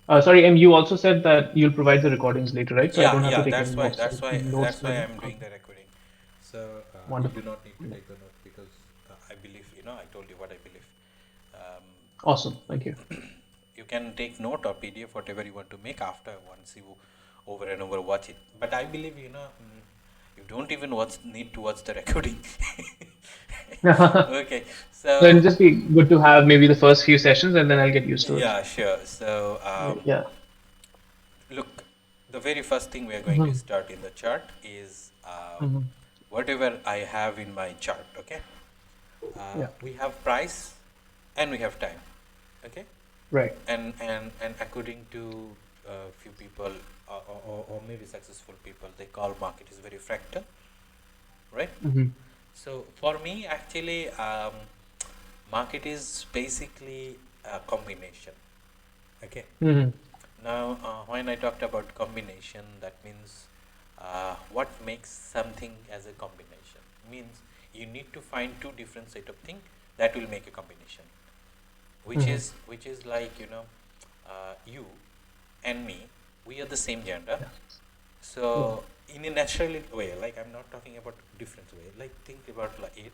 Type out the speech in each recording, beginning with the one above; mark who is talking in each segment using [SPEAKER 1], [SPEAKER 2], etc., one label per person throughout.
[SPEAKER 1] Sorry, you also said that you'll provide the recordings later, right? So I
[SPEAKER 2] Yeah,
[SPEAKER 1] don't have to
[SPEAKER 2] yeah.
[SPEAKER 1] take any
[SPEAKER 2] That's why.
[SPEAKER 1] notes.
[SPEAKER 2] That's why.
[SPEAKER 1] Notes
[SPEAKER 2] That's why
[SPEAKER 1] then.
[SPEAKER 2] I'm doing
[SPEAKER 1] Okay.
[SPEAKER 2] the recording. So you do
[SPEAKER 1] Wonderful.
[SPEAKER 2] not need to
[SPEAKER 1] Wonderful.
[SPEAKER 2] take the note because I believe I told you what I believe. Um,
[SPEAKER 1] Awesome. Thank you.
[SPEAKER 2] you can take note or PDF whatever you want to make after once you over and over watch it. But I believe you don't even need to watch the recording. Okay,
[SPEAKER 1] So it'll
[SPEAKER 2] so
[SPEAKER 1] just be good to have maybe the first few sessions and then I'll get used to it.
[SPEAKER 2] yeah, sure. So
[SPEAKER 1] Yeah.
[SPEAKER 2] look, the very first thing we are going to
[SPEAKER 1] Hmm.
[SPEAKER 2] start in the chart is
[SPEAKER 1] Hmm.
[SPEAKER 2] whatever I have in my chart. Okay,
[SPEAKER 1] Yeah.
[SPEAKER 2] we have price and we have time. Okay,
[SPEAKER 1] Right.
[SPEAKER 2] and according to few people or maybe successful people, they call market is very fractal, right?
[SPEAKER 1] Hmm.
[SPEAKER 2] So for me, actually, market is basically a combination. Okay.
[SPEAKER 1] Hmm.
[SPEAKER 2] Now, when I talked about combination, that means what makes something as a combination means you need to find two different set of things that will make a combination,
[SPEAKER 1] Hmm.
[SPEAKER 2] which is like you and me, we are the same gender.
[SPEAKER 1] Yeah. Yeah.
[SPEAKER 2] So in a natural way, like I'm not talking about different way. Like think about like it.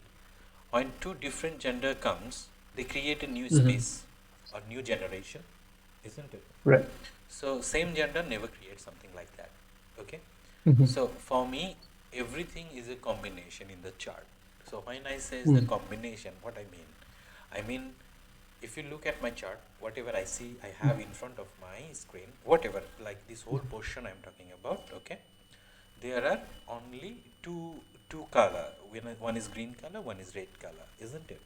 [SPEAKER 2] When two different gender comes, they create a new
[SPEAKER 1] Hmm.
[SPEAKER 2] space or new generation, isn't it?
[SPEAKER 1] Right.
[SPEAKER 2] So same gender never creates something like that. Okay.
[SPEAKER 1] Hmm.
[SPEAKER 2] So for me, everything is a combination in the chart. So when I say is the
[SPEAKER 1] Hmm.
[SPEAKER 2] combination, what I mean if you look at my chart, whatever I see, I have in front of my screen, whatever, like this whole portion I'm talking about, okay, there are only two color. One is green color, one is red color, isn't it?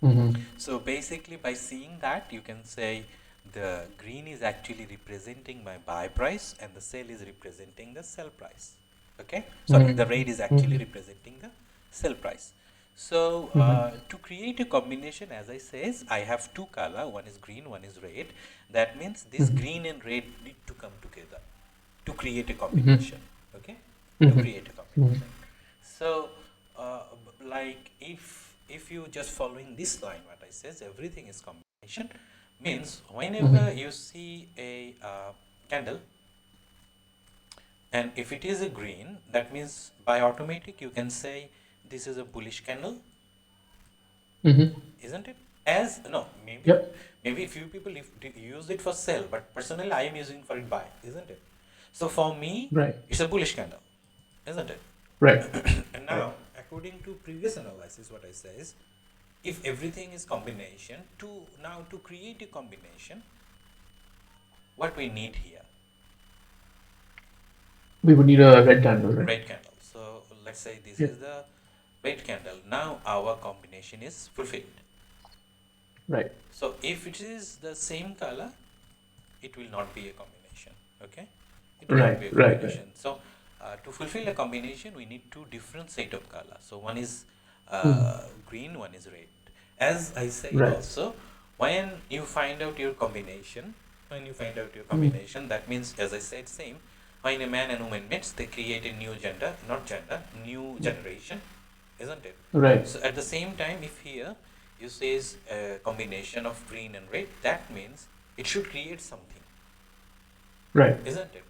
[SPEAKER 1] Hmm.
[SPEAKER 2] So basically, by seeing that, you can say the green is actually representing my buy price and the sell is representing the sell price. Okay, sorry, the red is actually
[SPEAKER 1] Hmm.
[SPEAKER 2] representing the sell price. So
[SPEAKER 1] Hmm.
[SPEAKER 2] to create a combination, as I says, I have two color, one is green, one is red. That means this
[SPEAKER 1] Hmm.
[SPEAKER 2] green and red need to come together to create a
[SPEAKER 1] Hmm.
[SPEAKER 2] combination. Okay, to
[SPEAKER 1] Hmm.
[SPEAKER 2] create a
[SPEAKER 1] Hmm.
[SPEAKER 2] combination. So like if you just following this line, what I says, everything is combination means whenever
[SPEAKER 1] Hmm.
[SPEAKER 2] you see a candle, and if it is a green, that means by automatic you can say this is a bullish candle,
[SPEAKER 1] Hmm.
[SPEAKER 2] isn't it? As no,
[SPEAKER 1] Yep.
[SPEAKER 2] maybe few people if use it for sell, but personally I am using for it buy, isn't it? So for me,
[SPEAKER 1] Right.
[SPEAKER 2] it's a bullish candle, isn't it?
[SPEAKER 1] Right.
[SPEAKER 2] And
[SPEAKER 1] Right.
[SPEAKER 2] now, according to previous analysis, what I say is, if everything is combination, to create a combination, what we need here,
[SPEAKER 1] We would need a red candle, right?
[SPEAKER 2] red candle. So let's say this
[SPEAKER 1] Yep.
[SPEAKER 2] is the red candle. Now our combination is fulfilled.
[SPEAKER 1] Right.
[SPEAKER 2] So if it is the same color, it will not be a combination. Okay, it will not
[SPEAKER 1] Right.
[SPEAKER 2] be a
[SPEAKER 1] Right. Right.
[SPEAKER 2] combination. So to fulfill a combination, we need two different set of color. So one is
[SPEAKER 1] Hmm.
[SPEAKER 2] green, one is red. As I said
[SPEAKER 1] Right.
[SPEAKER 2] also, when you find out your combination,
[SPEAKER 1] Hmm.
[SPEAKER 2] that means, as I said, same. When a man and woman meets, they create a new gender, not gender, new
[SPEAKER 1] Yeah.
[SPEAKER 2] generation, isn't it?
[SPEAKER 1] Right.
[SPEAKER 2] So at the same time, if here you says a combination of green and red, that means it should create something,
[SPEAKER 1] Right.
[SPEAKER 2] isn't it?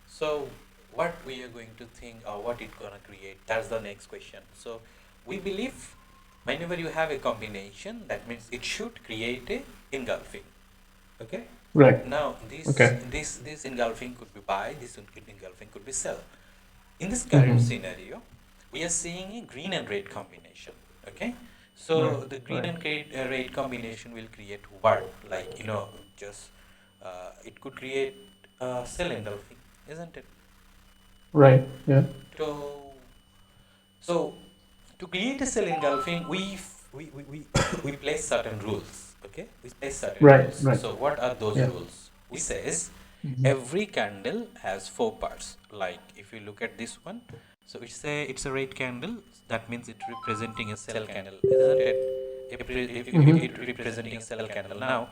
[SPEAKER 2] So what we are going to think or what it gonna create, that's the next question. So we believe whenever you have a combination, that means it should create a engulfing. Okay.
[SPEAKER 1] Right.
[SPEAKER 2] Now this
[SPEAKER 1] Okay.
[SPEAKER 2] this this engulfing could be buy, this engulfing could be sell. In this current
[SPEAKER 1] Hmm.
[SPEAKER 2] scenario, we are seeing a green and red combination. Okay.
[SPEAKER 1] Right.
[SPEAKER 2] So the green
[SPEAKER 1] Right.
[SPEAKER 2] and red combination will create what? Like just it could create cell engulfing, isn't it?
[SPEAKER 1] Right. Yeah.
[SPEAKER 2] So so to create a cell engulfing, we we place certain rules. Okay, we place certain
[SPEAKER 1] Right.
[SPEAKER 2] rules.
[SPEAKER 1] Right.
[SPEAKER 2] So what are those
[SPEAKER 1] Yeah.
[SPEAKER 2] rules? We says
[SPEAKER 1] Hmm.
[SPEAKER 2] every candle has four parts. Like if you look at this one, so it's a red candle. That means it's representing a cell candle, isn't it? If
[SPEAKER 1] Hmm.
[SPEAKER 2] it representing a cell candle. Now,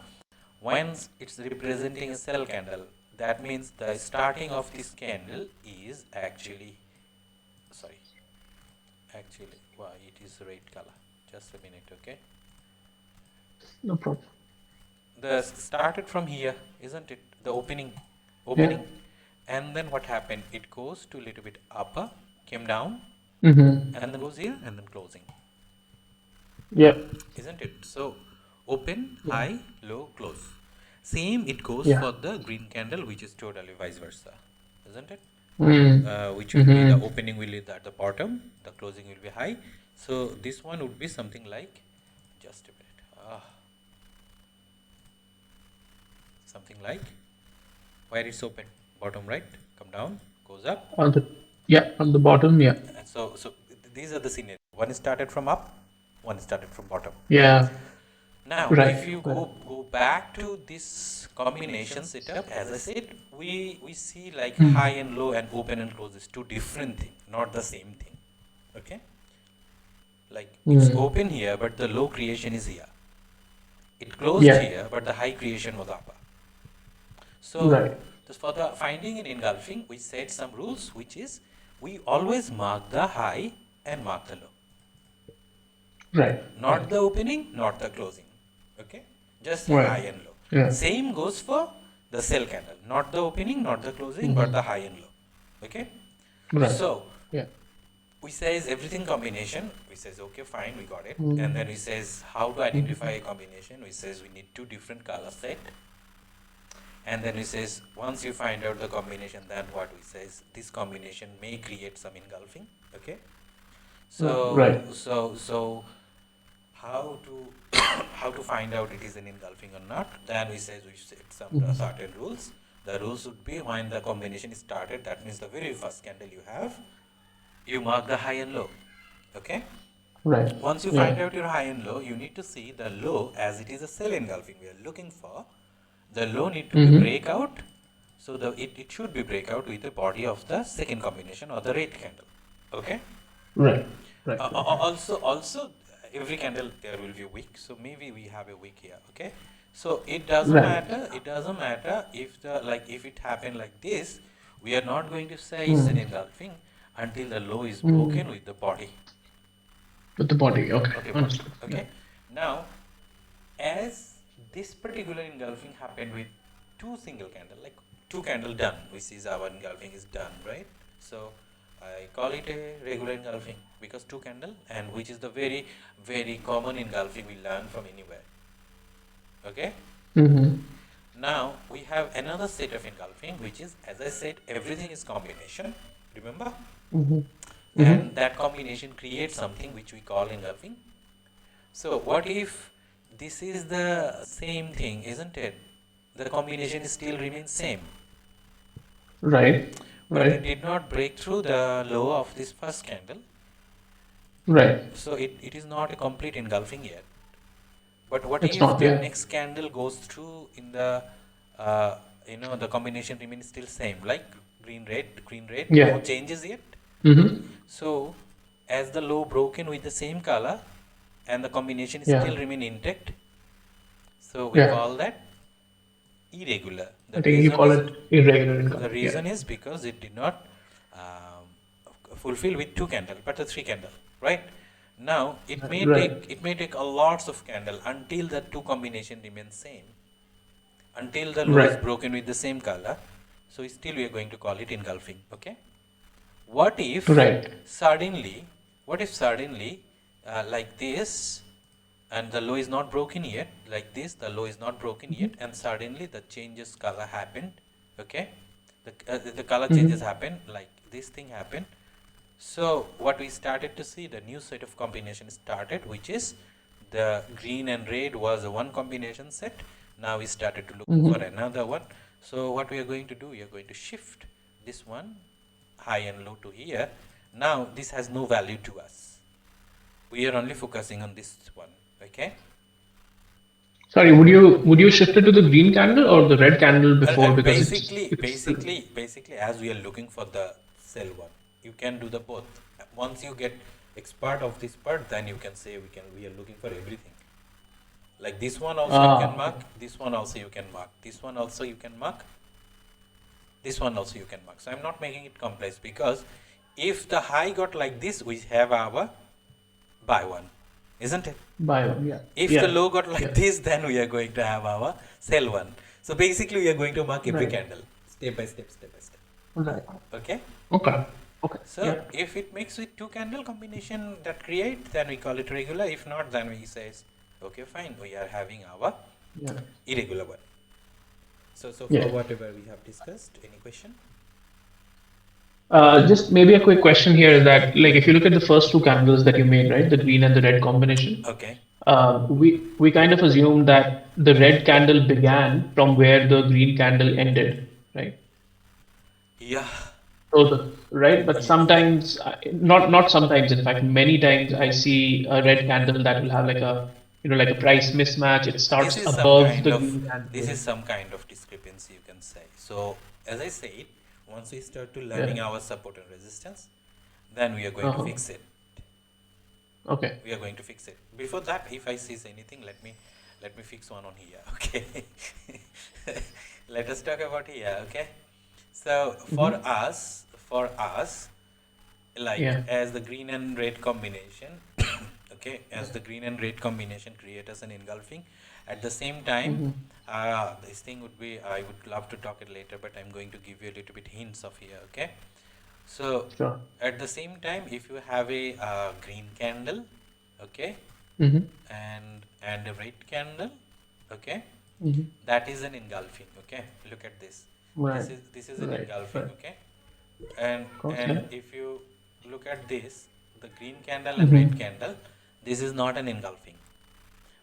[SPEAKER 2] once it's representing a cell candle, that means the starting of this candle is sorry, actually, why it is red color. Just a minute, okay?
[SPEAKER 1] No problem.
[SPEAKER 2] the started from here, isn't it? The opening,
[SPEAKER 1] Yeah.
[SPEAKER 2] and then what happened? It goes to a little bit upper, came down,
[SPEAKER 1] Mm-hmm.
[SPEAKER 2] and then goes here, and then closing,
[SPEAKER 1] Yeah.
[SPEAKER 2] isn't it? So open,
[SPEAKER 1] Yeah.
[SPEAKER 2] high, low, close. Same it goes
[SPEAKER 1] Yeah.
[SPEAKER 2] for the green candle, which is totally vice versa, isn't it?
[SPEAKER 1] Mm.
[SPEAKER 2] Which will be the
[SPEAKER 1] Mm-hmm.
[SPEAKER 2] opening will be at the bottom, the closing will be high. So this one would be something like, just a minute, something like where it's open, bottom right, come down, goes up.
[SPEAKER 1] On the on the bottom. Yeah.
[SPEAKER 2] And so these are the scenarios. One is started from up, one is started from bottom.
[SPEAKER 1] Yeah.
[SPEAKER 2] Now, if
[SPEAKER 1] Right.
[SPEAKER 2] you
[SPEAKER 1] Right.
[SPEAKER 2] go back to this combination setup, as I said, we see like
[SPEAKER 1] Mm.
[SPEAKER 2] high and low and open and close is two different things, not the same thing. Okay, like it's
[SPEAKER 1] Mm.
[SPEAKER 2] open here, but the low creation is here. It closed
[SPEAKER 1] Yeah.
[SPEAKER 2] here, but the high creation was upper. So
[SPEAKER 1] Right.
[SPEAKER 2] for the finding in engulfing, we set some rules, which is we always mark the high and mark the low.
[SPEAKER 1] Right.
[SPEAKER 2] Not the opening, not the closing. Okay, just
[SPEAKER 1] Right.
[SPEAKER 2] high and low.
[SPEAKER 1] Yeah.
[SPEAKER 2] Same goes for the sell candle, not the opening, not the closing, but
[SPEAKER 1] Mm-hmm.
[SPEAKER 2] the high and low. Okay,
[SPEAKER 1] Right.
[SPEAKER 2] so
[SPEAKER 1] Yeah.
[SPEAKER 2] we says everything combination. We says okay, fine, we got it. And
[SPEAKER 1] Mm.
[SPEAKER 2] then we says how to identify a combination. We says we need two different color set. And then we says once you find out the combination, then what we says this combination may create some engulfing. Okay,
[SPEAKER 1] Right.
[SPEAKER 2] so how to how to find out it is an engulfing or not? Then we says we set some
[SPEAKER 1] Mm-hmm.
[SPEAKER 2] certain rules. The rules would be when the combination is started, that means the very first candle you have, you mark the high and low. Okay,
[SPEAKER 1] Right.
[SPEAKER 2] once you
[SPEAKER 1] Yeah.
[SPEAKER 2] find out your high and low, you need to see the low, as it is a cell engulfing we are looking for. The low need to be
[SPEAKER 1] Mm-hmm.
[SPEAKER 2] breakout, so it should be breakout with the body of the second combination or the red candle. Okay,
[SPEAKER 1] Right. Right. Right.
[SPEAKER 2] also every candle there will be a wick, so maybe we have a wick here. Okay, so it doesn't
[SPEAKER 1] Right.
[SPEAKER 2] matter, if the, like, if it happened like this, we are not going to say it's an
[SPEAKER 1] Mm.
[SPEAKER 2] engulfing until the low is
[SPEAKER 1] Mm.
[SPEAKER 2] broken with the body.
[SPEAKER 1] With the body. Okay.
[SPEAKER 2] Okay, body.
[SPEAKER 1] Understood. Yeah.
[SPEAKER 2] Okay, now as this particular engulfing happened with two single candle, like two candle done, which is our engulfing is done, right? So I call it a regular engulfing because two candle, and which is the very common engulfing we learn from anywhere. Okay,
[SPEAKER 1] Mm-hmm.
[SPEAKER 2] now we have another set of engulfing, which is, as I said, everything is combination, remember?
[SPEAKER 1] Mm-hmm. Mm-hmm.
[SPEAKER 2] And that combination creates something which we call engulfing. So what if this is the same thing, isn't it? The combination still remains same,
[SPEAKER 1] Right.
[SPEAKER 2] but it
[SPEAKER 1] Right.
[SPEAKER 2] did not break through the low of this first candle.
[SPEAKER 1] Right.
[SPEAKER 2] So it is not a complete engulfing yet. But what
[SPEAKER 1] It's
[SPEAKER 2] if
[SPEAKER 1] not.
[SPEAKER 2] the
[SPEAKER 1] Yeah.
[SPEAKER 2] next candle goes through in the, the combination remains still same, like green red, no
[SPEAKER 1] Yeah.
[SPEAKER 2] changes yet.
[SPEAKER 1] Mm-hmm.
[SPEAKER 2] So as the low broken with the same color and the combination
[SPEAKER 1] Yeah.
[SPEAKER 2] still remain intact, so we
[SPEAKER 1] Yeah.
[SPEAKER 2] call that irregular.
[SPEAKER 1] I think you call it irregular income.
[SPEAKER 2] The
[SPEAKER 1] Yeah.
[SPEAKER 2] reason is because it did not um, fulfill with two candle, but a three candle, right? Now
[SPEAKER 1] Right.
[SPEAKER 2] it may take a lots of candle until the two combination remain same, until the low is
[SPEAKER 1] Right.
[SPEAKER 2] broken with the same color. So still we are going to call it engulfing. Okay. What if
[SPEAKER 1] Right.
[SPEAKER 2] suddenly, like this, and the low is not broken yet, like this, the low is not broken yet, and suddenly the changes color happened. Okay, the color changes
[SPEAKER 1] Mm-hmm.
[SPEAKER 2] happen, like this thing happened. So what we started to see, the new set of combination started, which is the green and red was a one combination set. Now we started to look for
[SPEAKER 1] Mm-hmm.
[SPEAKER 2] another one. So what we are going to do, we are going to shift this one high and low to here. Now this has no value to us. We are only focusing on this one. Okay.
[SPEAKER 1] Sorry, would you shift it to the green candle or the red candle before because it's
[SPEAKER 2] Basically, as we are looking for the cell one, you can do the both. Once you get expert of this part, then you can say we are looking for everything. Like this one also you can mark,
[SPEAKER 1] okay.
[SPEAKER 2] this one also you can mark, this one also you can mark, this one also you can mark. So I'm not making it complex because if the high got like this, we have our buy one, isn't it?
[SPEAKER 1] Buy one, yeah.
[SPEAKER 2] If the
[SPEAKER 1] Yeah.
[SPEAKER 2] low got like
[SPEAKER 1] Yeah.
[SPEAKER 2] this, then we are going to have our sell one. So basically, we are going to mark every
[SPEAKER 1] Right.
[SPEAKER 2] candle step by step, step by step.
[SPEAKER 1] Right.
[SPEAKER 2] Okay.
[SPEAKER 1] Okay. Okay.
[SPEAKER 2] So
[SPEAKER 1] Yeah.
[SPEAKER 2] if it makes with two candle combination that create, then we call it regular. If not, then we says, okay, fine, we are having our
[SPEAKER 1] Yeah.
[SPEAKER 2] irregular one. So for
[SPEAKER 1] Yeah.
[SPEAKER 2] whatever we have discussed, any question?
[SPEAKER 1] Just maybe a quick question here is that, like, if you look at the first two candles that you made, right, the green and the red combination,
[SPEAKER 2] Okay.
[SPEAKER 1] we kind of assume that the red candle began from where the green candle ended, right?
[SPEAKER 2] Yeah.
[SPEAKER 1] So the right, but sometimes, not sometimes, in fact, many times I see a red candle that will have like a, like a price mismatch. It
[SPEAKER 2] This
[SPEAKER 1] starts
[SPEAKER 2] is some
[SPEAKER 1] above
[SPEAKER 2] kind
[SPEAKER 1] the
[SPEAKER 2] of
[SPEAKER 1] green candle.
[SPEAKER 2] discrepancy, you can say. So as I said, once we start to
[SPEAKER 1] Yeah.
[SPEAKER 2] learning our support and resistance, then we are going to
[SPEAKER 1] Uh-huh.
[SPEAKER 2] fix it.
[SPEAKER 1] Okay.
[SPEAKER 2] We are going to fix it. Before that, if I see anything, let me fix one on here. Okay. Let us talk about here. Okay. So
[SPEAKER 1] Mm-hmm.
[SPEAKER 2] for us, like
[SPEAKER 1] Yeah.
[SPEAKER 2] as the green and red combination, okay, as the green and red combination create us an engulfing. At the same time,
[SPEAKER 1] Mm-hmm.
[SPEAKER 2] this thing would be, I would love to talk it later, but I'm going to give you a little bit hints of here. Okay. So
[SPEAKER 1] Sure.
[SPEAKER 2] at the same time, if you have a green candle, okay,
[SPEAKER 1] Mm-hmm.
[SPEAKER 2] and a red candle, okay,
[SPEAKER 1] Mm-hmm.
[SPEAKER 2] that is an engulfing. Okay, look at this.
[SPEAKER 1] Right.
[SPEAKER 2] This is an
[SPEAKER 1] Right.
[SPEAKER 2] engulfing.
[SPEAKER 1] Right.
[SPEAKER 2] Okay, and
[SPEAKER 1] Okay.
[SPEAKER 2] if you look at this, the green candle and red
[SPEAKER 1] Mm-hmm.
[SPEAKER 2] candle, this is not an engulfing,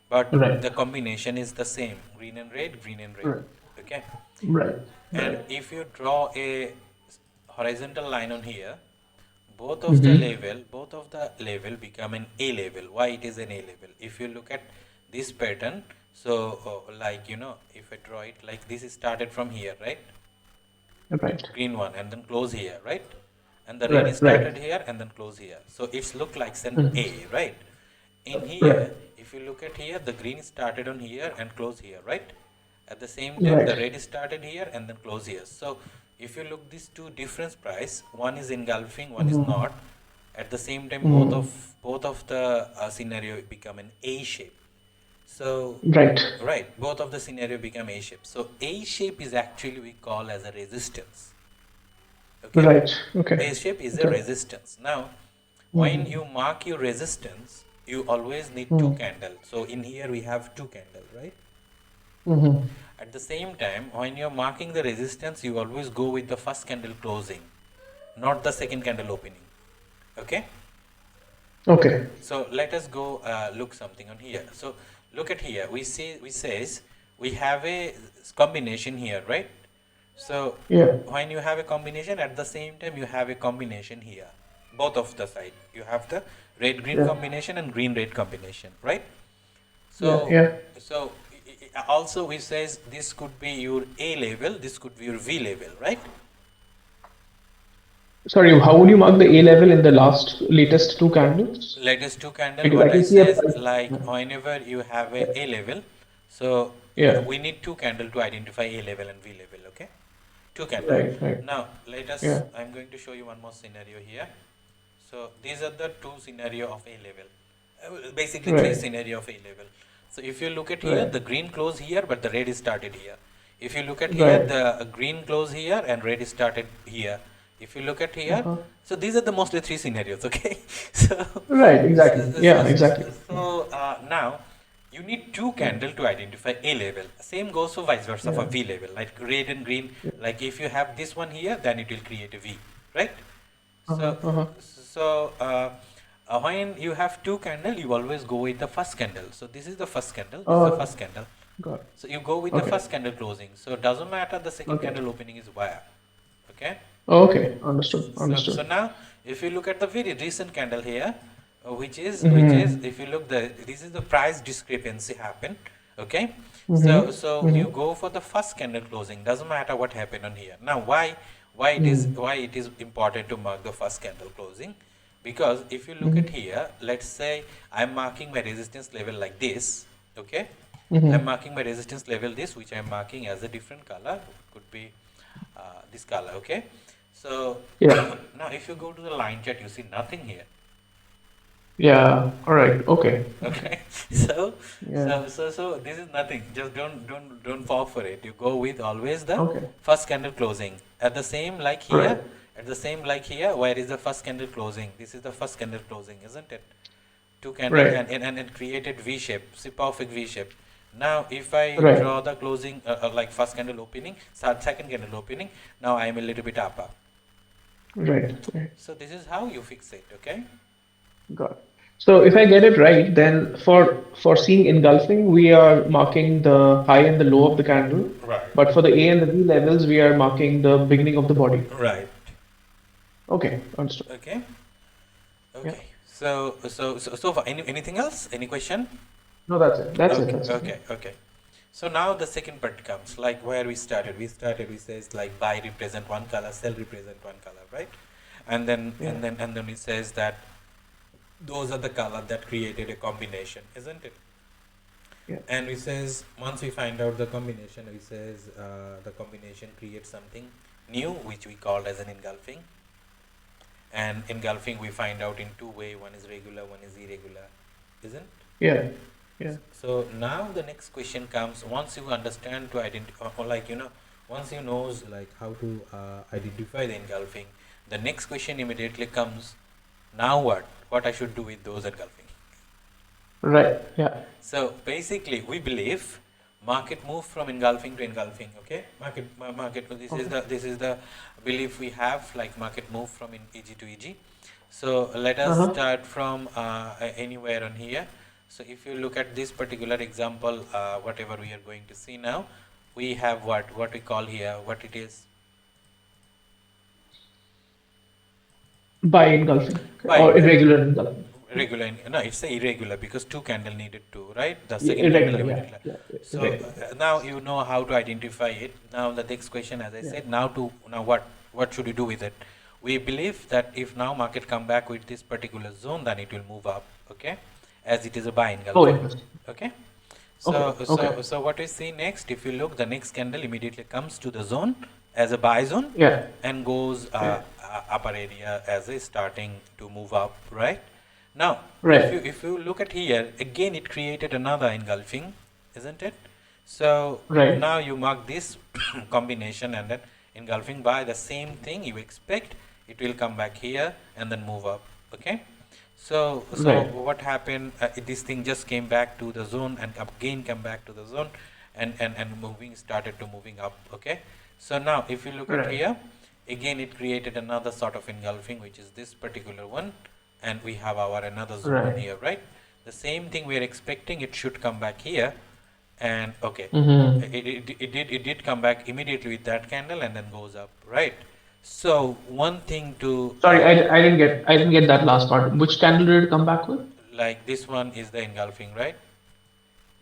[SPEAKER 2] but
[SPEAKER 1] Right.
[SPEAKER 2] the combination is the same: green and red.
[SPEAKER 1] Right.
[SPEAKER 2] Okay,
[SPEAKER 1] Right.
[SPEAKER 2] and
[SPEAKER 1] Right.
[SPEAKER 2] if you draw a horizontal line on here,
[SPEAKER 1] Mm-hmm.
[SPEAKER 2] both of the level become an A level. Why it is an A level? If you look at this pattern, so like if I draw it like this, is started from here, right?
[SPEAKER 1] Right.
[SPEAKER 2] Green one and then close here, right? And the red is
[SPEAKER 1] Right. Right.
[SPEAKER 2] started here and then close here. So it's look like an
[SPEAKER 1] Mm-hmm.
[SPEAKER 2] A, right? In
[SPEAKER 1] Right.
[SPEAKER 2] here, if you look at here, the green started on here and close here, right? At the same time, the
[SPEAKER 1] Right.
[SPEAKER 2] red started here and then close here. So if you look these two different price, one is engulfing, one is
[SPEAKER 1] Mm-hmm.
[SPEAKER 2] not. At the same time,
[SPEAKER 1] Mm-hmm.
[SPEAKER 2] both of the scenario become an A shape. So
[SPEAKER 1] Right.
[SPEAKER 2] right, both of the scenario become A shape. So A shape is actually we call as a resistance. Okay,
[SPEAKER 1] Right. Okay.
[SPEAKER 2] A shape is a
[SPEAKER 1] Okay.
[SPEAKER 2] resistance. Now, when
[SPEAKER 1] Mm-hmm.
[SPEAKER 2] you mark your resistance, you always need two
[SPEAKER 1] Mm-hmm.
[SPEAKER 2] candles. So in here we have two candles, right?
[SPEAKER 1] Mm-hmm.
[SPEAKER 2] At the same time, when you're marking the resistance, you always go with the first candle closing, not the second candle opening. Okay?
[SPEAKER 1] Okay.
[SPEAKER 2] So let us go look something on here. So look at here. We says we have a combination here, right? So
[SPEAKER 1] Yeah.
[SPEAKER 2] when you have a combination, at the same time you have a combination here. Both of the side. You have the red green
[SPEAKER 1] Yeah.
[SPEAKER 2] combination and green red combination, right?
[SPEAKER 1] Yeah.
[SPEAKER 2] So
[SPEAKER 1] Yeah.
[SPEAKER 2] so also we says this could be your A level, this could be your V level, right?
[SPEAKER 1] Sorry, how would you mark the A level in the latest two candles?
[SPEAKER 2] Latest two candle,
[SPEAKER 1] Because I
[SPEAKER 2] what I
[SPEAKER 1] can see a
[SPEAKER 2] says,
[SPEAKER 1] price.
[SPEAKER 2] like whenever you have a
[SPEAKER 1] Yeah.
[SPEAKER 2] A level, so
[SPEAKER 1] Yeah.
[SPEAKER 2] we need two candle to identify A level and V level, okay? Two candle.
[SPEAKER 1] Right. Right.
[SPEAKER 2] Now let us,
[SPEAKER 1] Yeah.
[SPEAKER 2] I'm going to show you one more scenario here. So these are the two scenario of A level. Basically three
[SPEAKER 1] Right.
[SPEAKER 2] scenario of A level. So if you look at here,
[SPEAKER 1] Right.
[SPEAKER 2] the green close here, but the red is started here. If you look at here,
[SPEAKER 1] Right.
[SPEAKER 2] the green close here and red is started here. If you look at here,
[SPEAKER 1] Uh-huh.
[SPEAKER 2] so these are the mostly three scenarios, okay? So,
[SPEAKER 1] Right. Exactly. Yeah. Exactly. Yeah.
[SPEAKER 2] now you need two
[SPEAKER 1] Yeah.
[SPEAKER 2] candle to identify A level. Same goes for vice versa for
[SPEAKER 1] Yeah.
[SPEAKER 2] V level, like red and green.
[SPEAKER 1] Yeah.
[SPEAKER 2] Like if you have this one here, then it will create a V, right?
[SPEAKER 1] Uh-huh.
[SPEAKER 2] So,
[SPEAKER 1] Uh-huh.
[SPEAKER 2] when you have two candle, you always go with the first candle. So this is the first candle. This is the
[SPEAKER 1] Oh,
[SPEAKER 2] first candle.
[SPEAKER 1] God.
[SPEAKER 2] So you go with the
[SPEAKER 1] Okay.
[SPEAKER 2] first candle closing. So it doesn't matter the second
[SPEAKER 1] Okay.
[SPEAKER 2] candle opening is wire. Okay.
[SPEAKER 1] Okay. Understood.
[SPEAKER 2] So
[SPEAKER 1] Understood.
[SPEAKER 2] now, if you look at the very recent candle here, which is
[SPEAKER 1] Mm-hmm.
[SPEAKER 2] if you look this is the price discrepancy happen. Okay. So
[SPEAKER 1] Mm-hmm.
[SPEAKER 2] so you
[SPEAKER 1] Mm-hmm.
[SPEAKER 2] go for the first candle closing. Doesn't matter what happened on here. Now
[SPEAKER 1] Mm-hmm.
[SPEAKER 2] why it is important to mark the first candle closing? Because if you look at
[SPEAKER 1] Mm-hmm.
[SPEAKER 2] here, let's say I'm marking my resistance level like this. Okay. I'm
[SPEAKER 1] Mm-hmm.
[SPEAKER 2] marking my resistance level this, which I'm marking as a different color. Could be this color. Okay. So
[SPEAKER 1] Yeah.
[SPEAKER 2] now if you go to the line chart, you see nothing here.
[SPEAKER 1] Yeah. All right. Okay. Okay.
[SPEAKER 2] Okay. So
[SPEAKER 1] Yeah.
[SPEAKER 2] this is nothing. Just don't fall for it. You go with always the
[SPEAKER 1] Okay.
[SPEAKER 2] first candle closing. At the same like
[SPEAKER 1] Right.
[SPEAKER 2] here, where is the first candle closing? This is the first candle closing, isn't it? Two candle
[SPEAKER 1] Right.
[SPEAKER 2] and it created V shape, perfect V shape. Now if I
[SPEAKER 1] Right.
[SPEAKER 2] draw the closing like first candle opening, second candle opening, now I am a little bit upper.
[SPEAKER 1] Right. Right.
[SPEAKER 2] So this is how you fix it, okay?
[SPEAKER 1] Got it. So if I get it right, then for seeing engulfing, we are marking the high and the low of the candle,
[SPEAKER 2] Right.
[SPEAKER 1] but for the A and the B levels, we are marking the beginning of the body.
[SPEAKER 2] Right.
[SPEAKER 1] Okay, understood.
[SPEAKER 2] Okay.
[SPEAKER 1] Yeah.
[SPEAKER 2] Okay. So far, anything else? Any question?
[SPEAKER 1] No, that's it. That's it.
[SPEAKER 2] Okay.
[SPEAKER 1] That's it. Yeah.
[SPEAKER 2] Okay. So now the second part comes, like where we started. We says like buy represent one color, sell represent one color, right? And then
[SPEAKER 1] Yeah.
[SPEAKER 2] it says that those are the color that created a combination, isn't it?
[SPEAKER 1] Yeah.
[SPEAKER 2] And we says once we find out the combination, we says the combination creates something new, which we called as an engulfing. And engulfing we find out in two way. One is regular, one is irregular, isn't?
[SPEAKER 1] Yeah. Yeah.
[SPEAKER 2] So now the next question comes, once you understand to identify, or like once you knows like how to identify the engulfing, the next question immediately comes, now what I should do with those engulfing.
[SPEAKER 1] Right. Yeah.
[SPEAKER 2] So basically we believe market move from engulfing to engulfing, okay? Market
[SPEAKER 1] Okay.
[SPEAKER 2] this is the belief we have, like market move from in EG to EG. So let us
[SPEAKER 1] Uh-huh.
[SPEAKER 2] start from anywhere on here. So if you look at this particular example, whatever we are going to see now, we have what we call here, what it is,
[SPEAKER 1] By engulfing, okay.
[SPEAKER 2] by
[SPEAKER 1] Or
[SPEAKER 2] engulfing.
[SPEAKER 1] irregular engulfing.
[SPEAKER 2] Regular, no, it's a irregular because two candle needed two, right? The
[SPEAKER 1] Yeah,
[SPEAKER 2] second candle
[SPEAKER 1] irregular. Yeah.
[SPEAKER 2] immediately.
[SPEAKER 1] Yeah.
[SPEAKER 2] So
[SPEAKER 1] Irregular.
[SPEAKER 2] now you know how to identify it. Now the next question, as I
[SPEAKER 1] Yeah.
[SPEAKER 2] said, now what should you do with it? We believe that if now market come back with this particular zone, then it will move up, okay, as it is a buy
[SPEAKER 1] Oh,
[SPEAKER 2] engulfing,
[SPEAKER 1] interesting.
[SPEAKER 2] okay.
[SPEAKER 1] Okay. Okay.
[SPEAKER 2] So what we see next, if you look, the next candle immediately comes to the zone as a buy zone
[SPEAKER 1] Yeah.
[SPEAKER 2] and goes
[SPEAKER 1] Yeah.
[SPEAKER 2] upper area as a starting to move up, right? Now,
[SPEAKER 1] Right.
[SPEAKER 2] if you look at here, again it created another engulfing, isn't it? So
[SPEAKER 1] Right.
[SPEAKER 2] now you mark this combination and then engulfing by the same thing you expect, it will come back here and then move up, okay? So
[SPEAKER 1] Right.
[SPEAKER 2] what happened? This thing just came back to the zone and again come back to the zone, and moving started to moving up. Okay. So now if you look at
[SPEAKER 1] Right.
[SPEAKER 2] here, again it created another sort of engulfing, which is this particular one, and we have our another zone on
[SPEAKER 1] Right.
[SPEAKER 2] here, right? The same thing we are expecting, it should come back here, and okay,
[SPEAKER 1] Mm-hmm.
[SPEAKER 2] it did come back immediately with that candle and then goes up, right? So one thing to
[SPEAKER 1] Sorry, I didn't get that last part. Which candle did it come back with?
[SPEAKER 2] like this one is the engulfing, right?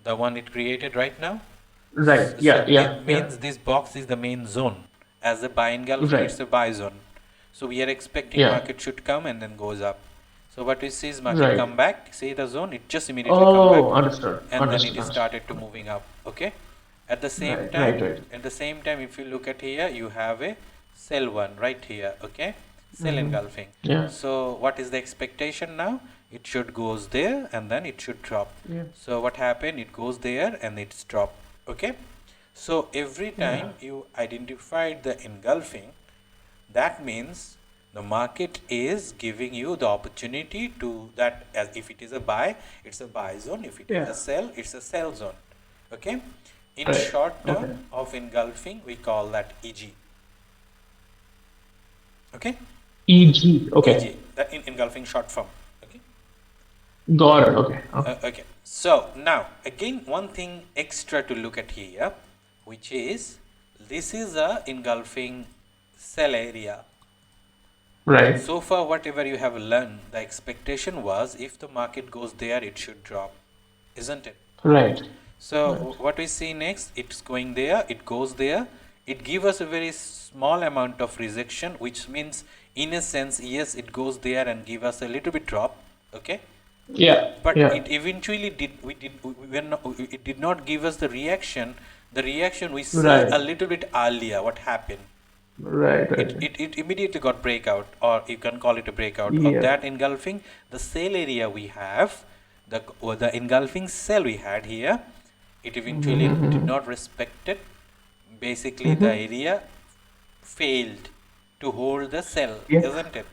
[SPEAKER 2] The one it created right now.
[SPEAKER 1] Right.
[SPEAKER 2] So
[SPEAKER 1] Yeah. Yeah.
[SPEAKER 2] it
[SPEAKER 1] Yeah.
[SPEAKER 2] means this box is the main zone. As a buy engulfing,
[SPEAKER 1] Right.
[SPEAKER 2] it's a buy zone. So we are expecting
[SPEAKER 1] Yeah.
[SPEAKER 2] market should come and then goes up. So what we see is market
[SPEAKER 1] Right.
[SPEAKER 2] come back, see the zone, it just immediately come back
[SPEAKER 1] Oh, understood.
[SPEAKER 2] and then it
[SPEAKER 1] Understood.
[SPEAKER 2] is
[SPEAKER 1] Understood.
[SPEAKER 2] started to moving up. Okay. At the same
[SPEAKER 1] Right. Right.
[SPEAKER 2] time,
[SPEAKER 1] Right.
[SPEAKER 2] if you look at here, you have a sell one right here. Okay, sell
[SPEAKER 1] Mm-hmm.
[SPEAKER 2] engulfing.
[SPEAKER 1] Yeah.
[SPEAKER 2] So what is the expectation now? It should goes there and then it should drop.
[SPEAKER 1] Yeah.
[SPEAKER 2] So what happened? It goes there and it's drop. Okay. So every
[SPEAKER 1] Yeah.
[SPEAKER 2] time you identified the engulfing, that means the market is giving you the opportunity to that, as if it is a buy, it's a buy zone. If it is
[SPEAKER 1] Yeah.
[SPEAKER 2] a sell, it's a sell zone. Okay. In
[SPEAKER 1] Right.
[SPEAKER 2] short
[SPEAKER 1] Okay.
[SPEAKER 2] term of engulfing, we call that EG. Okay.
[SPEAKER 1] EG. Okay.
[SPEAKER 2] EG, that in engulfing short form. Okay.
[SPEAKER 1] Got it. Okay. Okay.
[SPEAKER 2] Okay. So now again, one thing extra to look at here, which is this is a engulfing cell area.
[SPEAKER 1] Right.
[SPEAKER 2] So far, whatever you have learned, the expectation was if the market goes there, it should drop, isn't it?
[SPEAKER 1] Right.
[SPEAKER 2] So
[SPEAKER 1] Right.
[SPEAKER 2] what we see next, it's going there, it goes there, it gives us a very small amount of rejection, which means in a sense, yes, it goes there and give us a little bit drop, okay?
[SPEAKER 1] Yeah.
[SPEAKER 2] But
[SPEAKER 1] Yeah.
[SPEAKER 2] it eventually it did not give us the reaction. The reaction we see
[SPEAKER 1] Right.
[SPEAKER 2] a little bit earlier. What happened?
[SPEAKER 1] Right, right,
[SPEAKER 2] it,
[SPEAKER 1] right.
[SPEAKER 2] it, it immediately got breakout, or you can call it a breakout of
[SPEAKER 1] Yeah.
[SPEAKER 2] that engulfing. The cell area we have, the engulfing cell we had here, it eventually did
[SPEAKER 1] Mm-hmm.
[SPEAKER 2] not respect it. Basically the
[SPEAKER 1] Mm-hmm.
[SPEAKER 2] area failed to hold the cell,
[SPEAKER 1] Yeah.
[SPEAKER 2] isn't it?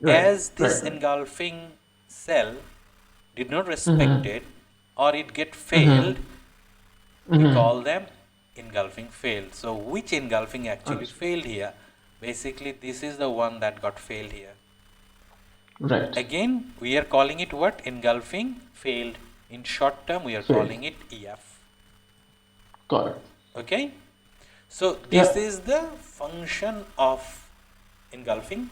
[SPEAKER 1] Right,
[SPEAKER 2] As
[SPEAKER 1] right,
[SPEAKER 2] this
[SPEAKER 1] right.
[SPEAKER 2] engulfing cell did not respect
[SPEAKER 1] Mm-hmm.
[SPEAKER 2] it, or it get failed,
[SPEAKER 1] Mm-hmm.
[SPEAKER 2] we
[SPEAKER 1] Mm-hmm.
[SPEAKER 2] call them engulfing failed. So which engulfing actually
[SPEAKER 1] Understood.
[SPEAKER 2] failed here? Basically this is the one that got failed here.
[SPEAKER 1] Right.
[SPEAKER 2] Again we are calling it what? Engulfing failed. In short term we are
[SPEAKER 1] Failed.
[SPEAKER 2] calling it EF.
[SPEAKER 1] Got it.
[SPEAKER 2] Okay, so this
[SPEAKER 1] Yeah.
[SPEAKER 2] is the function of engulfing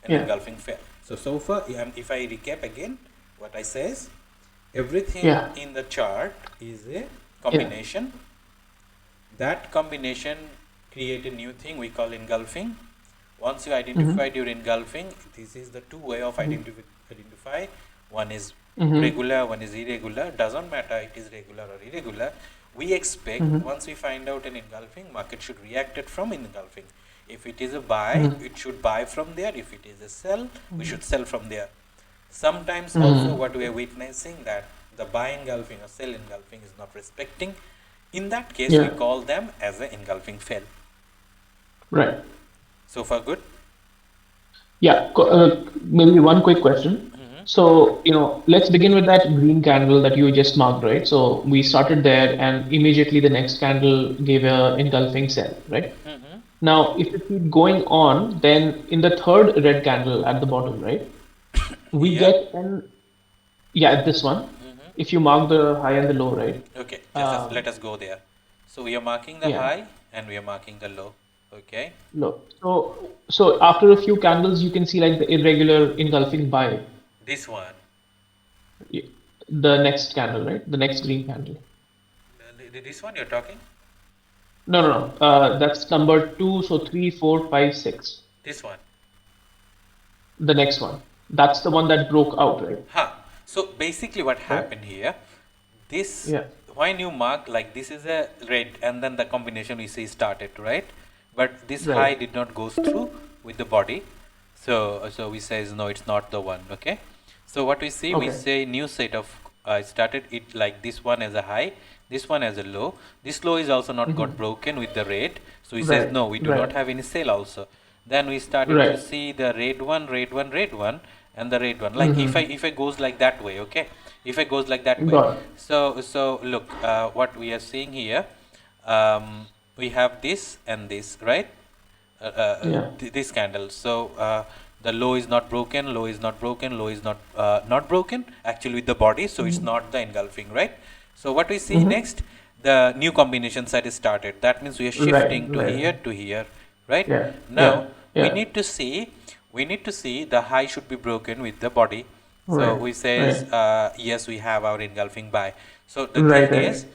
[SPEAKER 2] and
[SPEAKER 1] Yeah.
[SPEAKER 2] engulfing fail. So far, if I recap again, what I says, everything
[SPEAKER 1] Yeah.
[SPEAKER 2] in the chart is a
[SPEAKER 1] Yeah.
[SPEAKER 2] combination. That combination create a new thing we call engulfing. Once you
[SPEAKER 1] Mm-hmm.
[SPEAKER 2] identified your engulfing, this is the two way of identify. One is
[SPEAKER 1] Mm-hmm.
[SPEAKER 2] regular, one is irregular. Doesn't matter it is regular or irregular. We expect
[SPEAKER 1] Mm-hmm.
[SPEAKER 2] once we find out an engulfing, market should react it from engulfing. If it is a buy,
[SPEAKER 1] Mm-hmm.
[SPEAKER 2] it should buy from there. If it is a sell, we should sell from there. Sometimes also
[SPEAKER 1] Mm-hmm.
[SPEAKER 2] what we are witnessing that the buy engulfing or sell engulfing is not respecting. In that case, we
[SPEAKER 1] Yeah.
[SPEAKER 2] call them as an engulfing fail.
[SPEAKER 1] Right.
[SPEAKER 2] So far, good.
[SPEAKER 1] Yeah. Maybe one quick question. So, let's begin with that green candle that you just marked, right? So we started there and immediately the next candle gave a engulfing sell, right? Now, if you keep going on, then in the third red candle at the bottom, right, we
[SPEAKER 2] Here.
[SPEAKER 1] get yeah, this one. If you mark the high and the low, right?
[SPEAKER 2] Okay, let
[SPEAKER 1] Um,
[SPEAKER 2] us go there. So we are marking the
[SPEAKER 1] yeah,
[SPEAKER 2] high and we are marking the low. Okay,
[SPEAKER 1] low. So after a few candles, you can see like the irregular engulfing buy.
[SPEAKER 2] this one.
[SPEAKER 1] Yeah, the next candle, right? The next green candle.
[SPEAKER 2] This one you're talking?
[SPEAKER 1] No, no, no. That's number two. So three, four, five, six.
[SPEAKER 2] This one.
[SPEAKER 1] The next one. That's the one that broke out, right?
[SPEAKER 2] Huh. So basically what
[SPEAKER 1] Right?
[SPEAKER 2] happened here, this,
[SPEAKER 1] Yeah.
[SPEAKER 2] when you mark like this is a red and then the combination we see started, right? But this high
[SPEAKER 1] Right.
[SPEAKER 2] did not goes through with the body. So we says no, it's not the one. Okay. So what we see, we
[SPEAKER 1] Okay.
[SPEAKER 2] say new set of started it like this one as a high, this one as a low. This low is also not got
[SPEAKER 1] Hmm.
[SPEAKER 2] broken with the red. So we says
[SPEAKER 1] Right.
[SPEAKER 2] no, we do not
[SPEAKER 1] Right.
[SPEAKER 2] have any sale also. Then we started to
[SPEAKER 1] Right.
[SPEAKER 2] see the red one, red one, red one, and the red one. Like
[SPEAKER 1] Hmm.
[SPEAKER 2] if I goes like that way, okay. If I goes like that way,
[SPEAKER 1] Got it.
[SPEAKER 2] so look, what we are seeing here, we have this and this, right?
[SPEAKER 1] Yeah.
[SPEAKER 2] This candle. So the low is not broken, low is not broken, low is not broken. Actually, with the body, so it's
[SPEAKER 1] Hmm.
[SPEAKER 2] not the engulfing, right? So what we see
[SPEAKER 1] Hmm.
[SPEAKER 2] next, the new combination set is started. That means we are
[SPEAKER 1] Right.
[SPEAKER 2] shifting
[SPEAKER 1] Right.
[SPEAKER 2] to here, right?
[SPEAKER 1] Yeah.
[SPEAKER 2] Now
[SPEAKER 1] Yeah.
[SPEAKER 2] we
[SPEAKER 1] Yeah.
[SPEAKER 2] need to see the high should be broken with the body. So
[SPEAKER 1] Right.
[SPEAKER 2] we says
[SPEAKER 1] Right.
[SPEAKER 2] yes, we have our engulfing buy. So the
[SPEAKER 1] Right.
[SPEAKER 2] thing
[SPEAKER 1] Right.
[SPEAKER 2] is,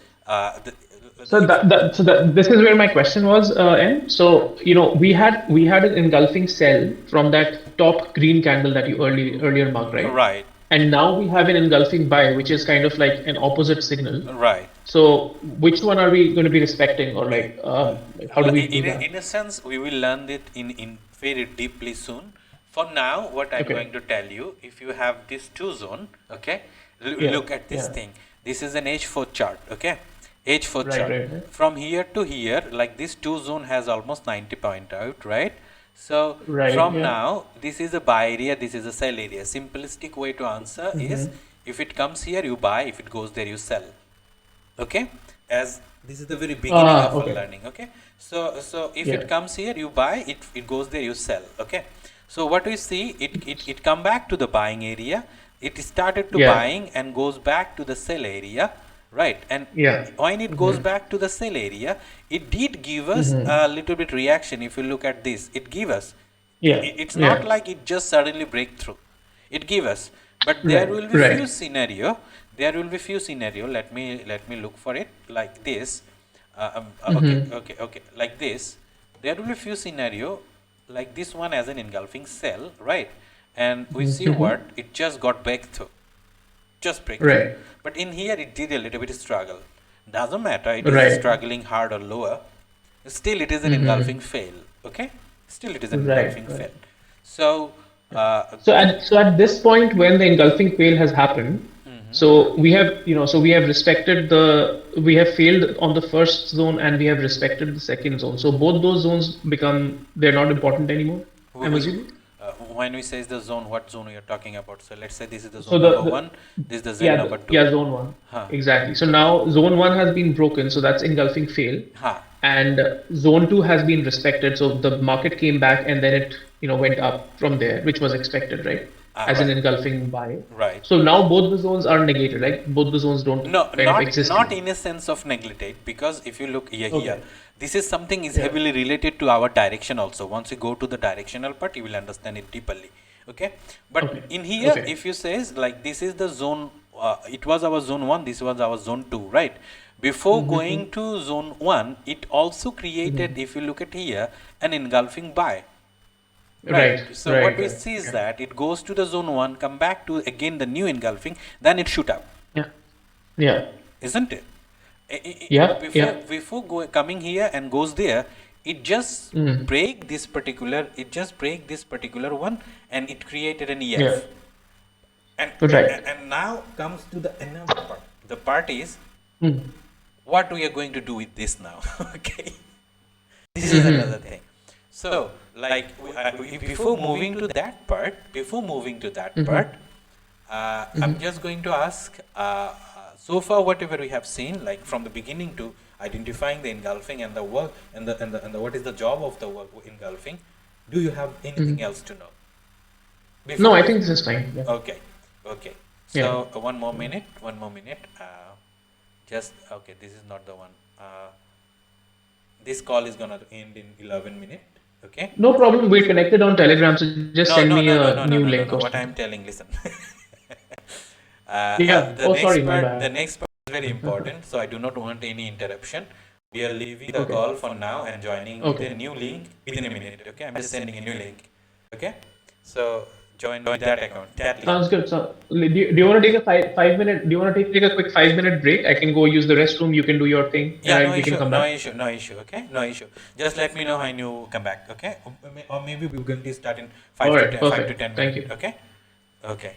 [SPEAKER 1] So
[SPEAKER 2] if
[SPEAKER 1] this is where my question was, N. So, we had an engulfing cell from that top green candle that you earlier marked, right?
[SPEAKER 2] right,
[SPEAKER 1] And now we have an engulfing buy, which is kind of like an opposite signal.
[SPEAKER 2] right.
[SPEAKER 1] So, which one are we going to be respecting, or like how do we do that?
[SPEAKER 2] In a sense, we will learn it in very deeply soon. For now, what I'm
[SPEAKER 1] Okay.
[SPEAKER 2] going to tell you, if you have this two zone, okay,
[SPEAKER 1] Yeah.
[SPEAKER 2] look at this
[SPEAKER 1] Yeah.
[SPEAKER 2] thing. This is an H4 chart, okay, H4
[SPEAKER 1] Right.
[SPEAKER 2] chart.
[SPEAKER 1] Right. Right.
[SPEAKER 2] From here to here, like this two zone has almost 90 point out, right? So
[SPEAKER 1] Right.
[SPEAKER 2] from
[SPEAKER 1] Yeah.
[SPEAKER 2] now, this is a buy area, this is a sell area. Simplistic way to answer is,
[SPEAKER 1] Mm-hmm.
[SPEAKER 2] if it comes here, you buy. If it goes there, you sell. Okay, as this is the very beginning of our
[SPEAKER 1] Okay.
[SPEAKER 2] learning. Okay, so if it
[SPEAKER 1] Yeah.
[SPEAKER 2] comes here, you buy. It goes there, you sell. Okay, so what we see, it come back to the buying area. It started to
[SPEAKER 1] Yeah.
[SPEAKER 2] buying and goes back to the sell area, right? And
[SPEAKER 1] Yeah.
[SPEAKER 2] when it goes
[SPEAKER 1] Mm-hmm.
[SPEAKER 2] back to the sell area, it did give us
[SPEAKER 1] Mm-hmm.
[SPEAKER 2] a little bit reaction. If you look at this, it give us,
[SPEAKER 1] Yeah.
[SPEAKER 2] it's not
[SPEAKER 1] Yeah.
[SPEAKER 2] like it just suddenly break through. It give us, but there
[SPEAKER 1] Right.
[SPEAKER 2] will be few
[SPEAKER 1] Right.
[SPEAKER 2] scenario. There will be few scenario. Let me look for it like this. Okay,
[SPEAKER 1] Mm-hmm.
[SPEAKER 2] okay, okay. Like this, there will be few scenario like this one as an engulfing cell, right? And we see
[SPEAKER 1] Mm-hmm.
[SPEAKER 2] what it just got breakthrough, just breakthrough.
[SPEAKER 1] Right.
[SPEAKER 2] But in here, it did a little bit struggle. Doesn't matter. It is
[SPEAKER 1] Right.
[SPEAKER 2] struggling hard or lower. still it is an engulfing
[SPEAKER 1] Mm-hmm.
[SPEAKER 2] fail. Okay, still it is an
[SPEAKER 1] Right,
[SPEAKER 2] engulfing fail.
[SPEAKER 1] right.
[SPEAKER 2] So
[SPEAKER 1] Yeah. So at this point, when the engulfing fail has happened, so we have respected we have failed on the first zone and we have respected the second zone. So both those zones they're not important anymore, I'm assuming.
[SPEAKER 2] when we say the zone, what zone we are talking about? So let's say this is the
[SPEAKER 1] So
[SPEAKER 2] zone number one, this is the Z
[SPEAKER 1] yeah,
[SPEAKER 2] number two.
[SPEAKER 1] yeah, zone one.
[SPEAKER 2] Huh.
[SPEAKER 1] Exactly. So now zone one has been broken, so that's engulfing fail.
[SPEAKER 2] Huh.
[SPEAKER 1] And zone two has been respected. So the market came back and then it, went up from there, which was expected, right? As an
[SPEAKER 2] Right.
[SPEAKER 1] engulfing buy.
[SPEAKER 2] Right.
[SPEAKER 1] So now both the zones are negated, right? Both the zones don't
[SPEAKER 2] No,
[SPEAKER 1] kind of
[SPEAKER 2] not
[SPEAKER 1] exist
[SPEAKER 2] not
[SPEAKER 1] anymore.
[SPEAKER 2] in a sense of neglect, because if you look here,
[SPEAKER 1] Okay.
[SPEAKER 2] this is something is
[SPEAKER 1] Yeah.
[SPEAKER 2] heavily related to our direction also. Once you go to the directional part, you will understand it deeply. Okay, but
[SPEAKER 1] Okay.
[SPEAKER 2] in here,
[SPEAKER 1] Okay.
[SPEAKER 2] if you says like this is the zone, it was our zone one, this was our zone two, right? Before
[SPEAKER 1] Mm-hmm.
[SPEAKER 2] going to zone one, it also created,
[SPEAKER 1] Mm-hmm.
[SPEAKER 2] if you look at here, an engulfing buy. Right.
[SPEAKER 1] Right.
[SPEAKER 2] So what
[SPEAKER 1] Right.
[SPEAKER 2] we
[SPEAKER 1] Right.
[SPEAKER 2] see is
[SPEAKER 1] Yeah.
[SPEAKER 2] that it goes to the zone one, come back to again the new engulfing, then it shoot up,
[SPEAKER 1] Yeah. Yeah.
[SPEAKER 2] isn't it?
[SPEAKER 1] Yeah.
[SPEAKER 2] Before
[SPEAKER 1] Yeah.
[SPEAKER 2] coming here and goes there,
[SPEAKER 1] Mm.
[SPEAKER 2] it just break this particular one, and it created an
[SPEAKER 1] Yeah.
[SPEAKER 2] EF. And
[SPEAKER 1] Right.
[SPEAKER 2] now comes to the another part. The part is
[SPEAKER 1] Mm.
[SPEAKER 2] what we are going to do with this now. Okay, this is another
[SPEAKER 1] Mm-hmm.
[SPEAKER 2] thing. So like before moving to that part,
[SPEAKER 1] Mm-hmm.
[SPEAKER 2] I'm
[SPEAKER 1] Mm-hmm.
[SPEAKER 2] just going to ask, so far whatever we have seen, like from the beginning to identifying the engulfing and the work and the what is the job of the work engulfing, do you have anything
[SPEAKER 1] Mm-hmm.
[SPEAKER 2] else to know
[SPEAKER 1] No,
[SPEAKER 2] before
[SPEAKER 1] I
[SPEAKER 2] we?
[SPEAKER 1] think this is fine. Yeah.
[SPEAKER 2] Okay, okay.
[SPEAKER 1] Yeah.
[SPEAKER 2] So one more minute. Just okay. This is not the one. This call is gonna end in 11 minutes. Okay.
[SPEAKER 1] No problem. We're connected on Telegram, so just send
[SPEAKER 2] No,
[SPEAKER 1] me
[SPEAKER 2] no, no,
[SPEAKER 1] a
[SPEAKER 2] no, no,
[SPEAKER 1] new
[SPEAKER 2] no, no,
[SPEAKER 1] link
[SPEAKER 2] no,
[SPEAKER 1] or
[SPEAKER 2] no. What
[SPEAKER 1] something.
[SPEAKER 2] I'm telling, listen.
[SPEAKER 1] Yeah. Oh, sorry, my
[SPEAKER 2] The
[SPEAKER 1] bad.
[SPEAKER 2] next part is very important. So I do not want any interruption. We are leaving the
[SPEAKER 1] Okay.
[SPEAKER 2] call for now and joining with a
[SPEAKER 1] Okay.
[SPEAKER 2] new link within a minute. Okay. I'm just sending a new link. Okay. So join with that account, that link.
[SPEAKER 1] Sounds good. So, do you want to take a 5 minute? Do you want to take a quick 5 minute break? I can go use the restroom. You can do your thing, and
[SPEAKER 2] Yeah, no
[SPEAKER 1] we can
[SPEAKER 2] issue,
[SPEAKER 1] come
[SPEAKER 2] no
[SPEAKER 1] back.
[SPEAKER 2] issue, no issue. Okay, no issue. Just let me know when you come back. Okay, or maybe we're going to start in
[SPEAKER 1] All right.
[SPEAKER 2] five to
[SPEAKER 1] Perfect.
[SPEAKER 2] ten
[SPEAKER 1] Thank
[SPEAKER 2] minutes.
[SPEAKER 1] you.
[SPEAKER 2] Okay, okay.